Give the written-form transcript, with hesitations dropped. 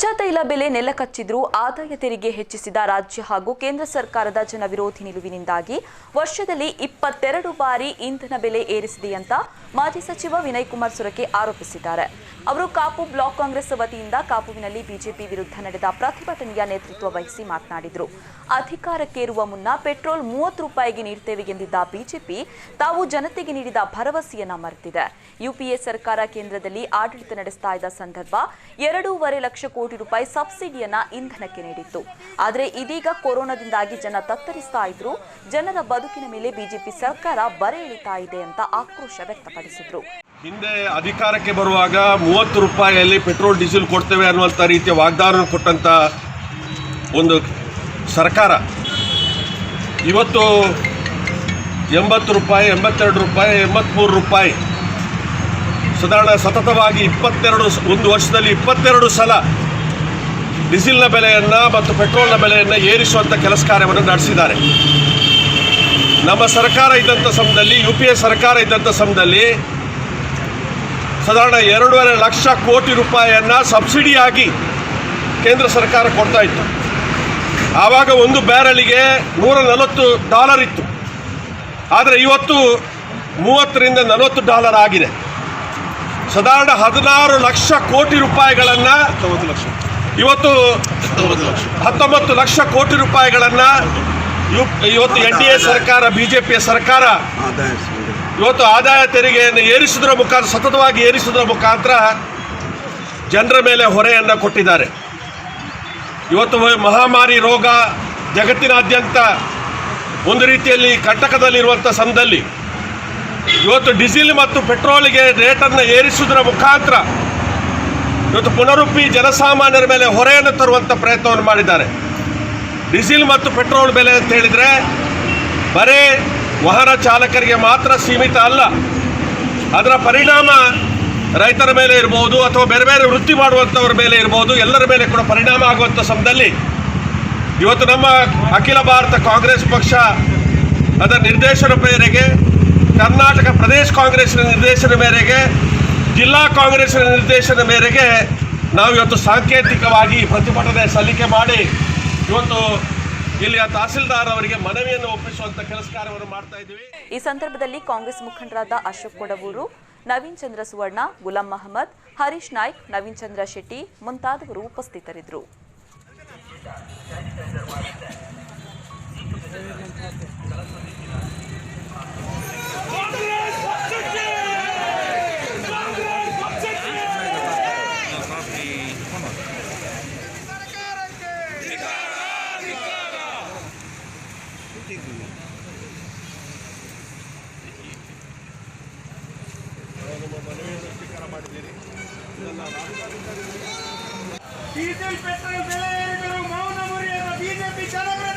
ಕಚ್ಚಾ ತೈಲ ಬೆಲೆ ನೆಲಕಚ್ಚಿದ್ರೂ ಆದಾಯ ತೆರಿಗೆ ಹೆಚ್ಚಿಸಿದ ರಾಜ್ಯ ಹಾಗೂ ಕೇಂದ್ರ ಸರ್ಕಾರದ ಜನವಿರೋಧಿ ನಿಲುವಿನಿಂದಾಗಿ ವರ್ಷದಲ್ಲಿ 22 ಬಾರಿ ಇಂಧನ ಬೆಲೆ ಏರಿಸಿದೆ ಅಂತ ಮಾಜಿ ಸಚಿವ ವಿನಯ್ ಕುಮಾರ್ ಸೊರಕೆ ಆರೋಪಿಸಿದ್ದಾರೆ. ಅವರು ಕಾಪು ಬ್ಲಾಕ್ ಕಾಂಗ್ರೆಸ್ ವತಿಯಿಂದ ಕಾಪುವಿನಲ್ಲಿ ಬಿಜೆಪಿ ವಿರುದ್ಧ ನಡೆದ ಪ್ರತಿಭಟನೆಯ ನೇತೃತ್ವ ವಹಿಸಿ ಮಾತನಾಡಿದರು. ಅಧಿಕಾರಕ್ಕೇರುವ ಮುನ್ನ ಪೆಟ್ರೋಲ್ 30 ರೂಪಾಯಿಗೆ ನೀಡುತ್ತೇವೆ ಎಂದಿದ್ದ ಬಿಜೆಪಿ ತಾವು ಜನತೆಗೆ ನೀಡಿದ ಭರವಸೆಯನ್ನ ಮರೆತಿದೆ. ಯುಪಿಎ ಸರ್ಕಾರ ಕೇಂದ್ರದಲ್ಲಿ ಆಡಳಿತ ನಡೆಸ್ತಾ ಇದ್ದ ಸಂದರ್ಭ 2.5 ಲಕ್ಷ ಕೋಟಿ ರೂಪಾಯಿ ಸಬ್ಸಿಡಿಯನ್ನ ಇಂಧನಕ್ಕೆ ನೀಡಿತ್ತು. ಆದರೆ ಇದೀಗ ಕೊರೋನಾದಿಂದಾಗಿ ಜನ ತತ್ತರಿಸ್ತಾ ಇದ್ರು. ಜನರ ಬದುಕಿನ ಮೇಲೆ ಬಿಜೆಪಿ ಸರ್ಕಾರ ಬರೆ ಎಳಿತಾ ಇದೆ ಅಂತ ಆಕ್ರೋಶ ವ್ಯಕ್ತಪಡಿಸಿದ್ರು. ಹಿಂದೆ ಅಧಿಕಾರಕ್ಕೆ ಬರುವಾಗ 30 ರೂಪಾಯಿಯಲ್ಲಿ ಪೆಟ್ರೋಲ್ ಡೀಸೆಲ್ ಕೊಡ್ತೇವೆ ಅನ್ನುವಂಥ ರೀತಿಯ ವಾಗ್ದಾನ ಕೊಟ್ಟಂತ ಒಂದು ಸರ್ಕಾರ ಇವತ್ತು 80 ರೂಪಾಯಿ, 82 ರೂಪಾಯಿ, 83 ರೂಪಾಯಿ ಸಾಧಾರಣ ಸತತವಾಗಿ ಒಂದು ವರ್ಷದಲ್ಲಿ 22 ಸಲ ಡೀಸೆಲ್ನ ಬೆಲೆಯನ್ನು ಮತ್ತು ಪೆಟ್ರೋಲ್ನ ಬೆಲೆಯನ್ನು ಏರಿಸುವಂಥ ಕೆಲಸ ಕಾರ್ಯವನ್ನು ನಡೆಸಿದ್ದಾರೆ. ನಮ್ಮ ಸರ್ಕಾರ ಇದ್ದಂಥ ಸಮಯದಲ್ಲಿ, ಯುಪಿಎ ಸರ್ಕಾರ ಇದ್ದಂಥ ಸಮಯದಲ್ಲಿ ಸಾಧಾರಣ 2.5 ಲಕ್ಷ ಕೋಟಿ ರೂಪಾಯಿಯನ್ನು ಸಬ್ಸಿಡಿಯಾಗಿ ಕೇಂದ್ರ ಸರ್ಕಾರ ಕೊಡ್ತಾ ಇತ್ತು. ಆವಾಗ ಒಂದು ಬ್ಯಾರಲಿಗೆ $140 ಇತ್ತು. ಆದರೆ ಇವತ್ತು $30 ಆಗಿದೆ. ಸಾಧಾರಣ 16 ಲಕ್ಷ ಕೋಟಿ ರೂಪಾಯಿಗಳನ್ನು ಇವತ್ತು 19 ಲಕ್ಷ ಕೋಟಿ ರೂಪಾಯಿಗಳನ್ನು ಇವತ್ತು NDA ಸರ್ಕಾರ, ಬಿಜೆಪಿಯ ಸರ್ಕಾರ ಇವತ್ತು ಆದಾಯ ತೆರಿಗೆಯನ್ನು ಏರಿಸುವುದರ ಮುಖಾಂತರ, ಸತತವಾಗಿ ಏರಿಸುವುದರ ಮುಖಾಂತರ ಜನರ ಮೇಲೆ ಹೊರೆಯನ್ನು ಕೊಟ್ಟಿದ್ದಾರೆ. ಇವತ್ತು ಮಹಾಮಾರಿ ರೋಗ ಜಗತ್ತಿನಾದ್ಯಂತ ಒಂದು ರೀತಿಯಲ್ಲಿ ಕಂಟಕದಲ್ಲಿರುವಂಥ ಸಮಯದಲ್ಲಿ ಇವತ್ತು ಡೀಸೆಲ್ ಮತ್ತು ಪೆಟ್ರೋಲಿಗೆ ರೇಟನ್ನು ಏರಿಸುವುದರ ಮುಖಾಂತರ ಇವತ್ತು ಪುನರುಪ್ಪಿ ಜನಸಾಮಾನ್ಯರ ಮೇಲೆ ಹೊರೆಯನ್ನು ತರುವಂಥ ಪ್ರಯತ್ನವನ್ನು ಮಾಡಿದ್ದಾರೆ. ಡೀಸೆಲ್ ಮತ್ತು ಪೆಟ್ರೋಲ್ ಬೆಲೆ ಅಂತ ಹೇಳಿದರೆ ಬರೀ ವಾಹನ ಚಾಲಕರಿಗೆ ಮಾತ್ರ ಸೀಮಿತ ಅಲ್ಲ. ಅದರ ಪರಿಣಾಮ ರೈತರ ಮೇಲೆ ಇರ್ಬೋದು ಅಥವಾ ಬೇರೆ ಬೇರೆ ವೃತ್ತಿ ಮಾಡುವಂಥವ್ರ ಮೇಲೆ ಇರ್ಬೋದು, ಎಲ್ಲರ ಮೇಲೆ ಕೂಡ ಪರಿಣಾಮ ಆಗುವಂಥ ಸಮಯದಲ್ಲಿ ಇವತ್ತು ನಮ್ಮ ಅಖಿಲ ಭಾರತ ಕಾಂಗ್ರೆಸ್ ಪಕ್ಷ ಅದರ ನಿರ್ದೇಶನ ಮೇರೆಗೆ, ಕರ್ನಾಟಕ ಪ್ರದೇಶ ಕಾಂಗ್ರೆಸ್ನ ನಿರ್ದೇಶನ ಮೇರೆಗೆ, ಜಿಲ್ಲಾ ಕಾಂಗ್ರೆಸ್ನ ನಿರ್ದೇಶನ ಮೇರೆಗೆ ನಾವು ಇವತ್ತು ಸಾಂಕೇತಿಕವಾಗಿ ಪ್ರತಿಭಟನೆ ಸಲ್ಲಿಕೆ ಮಾಡಿ ಇವತ್ತು ಇಲ್ಲಿಯ ತಹಸೀಲ್ದಾರ್ ಅವರಿಗೆ ಮನವಿಯನ್ನು ಒಪ್ಪಿಸುವಂತ ಕೆಲಸ ಕಾರ್ಯವನ್ನು ಮಾಡ್ತಾ ಇದ್ದೀವಿ. ಈ ಸಂದರ್ಭದಲ್ಲಿ ಕಾಂಗ್ರೆಸ್ ಮುಖಂಡರಾದ ಅಶೋಕ್ ಕೊಡವೂರು, ನವೀನ್ ಚಂದ್ರ ಸುವರ್ಣ, ಗುಲಾಂ ಮಹಮ್ಮದ್, ಹರೀಶ್ ನಾಯ್ಕ್, ನವೀನ್ ಚಂದ್ರ ಶೆಟ್ಟಿ ಮುಂತಾದವರು ಉಪಸ್ಥಿತರಿದ್ದರು. ಡೀಸೆಲ್ ಪೆಟ್ರೋಲ್ ಬೆಲೆ ಏರಿದರೂ ಮೌನ ಮುರಿಯದ ಬಿಜೆಪಿ ಜನರ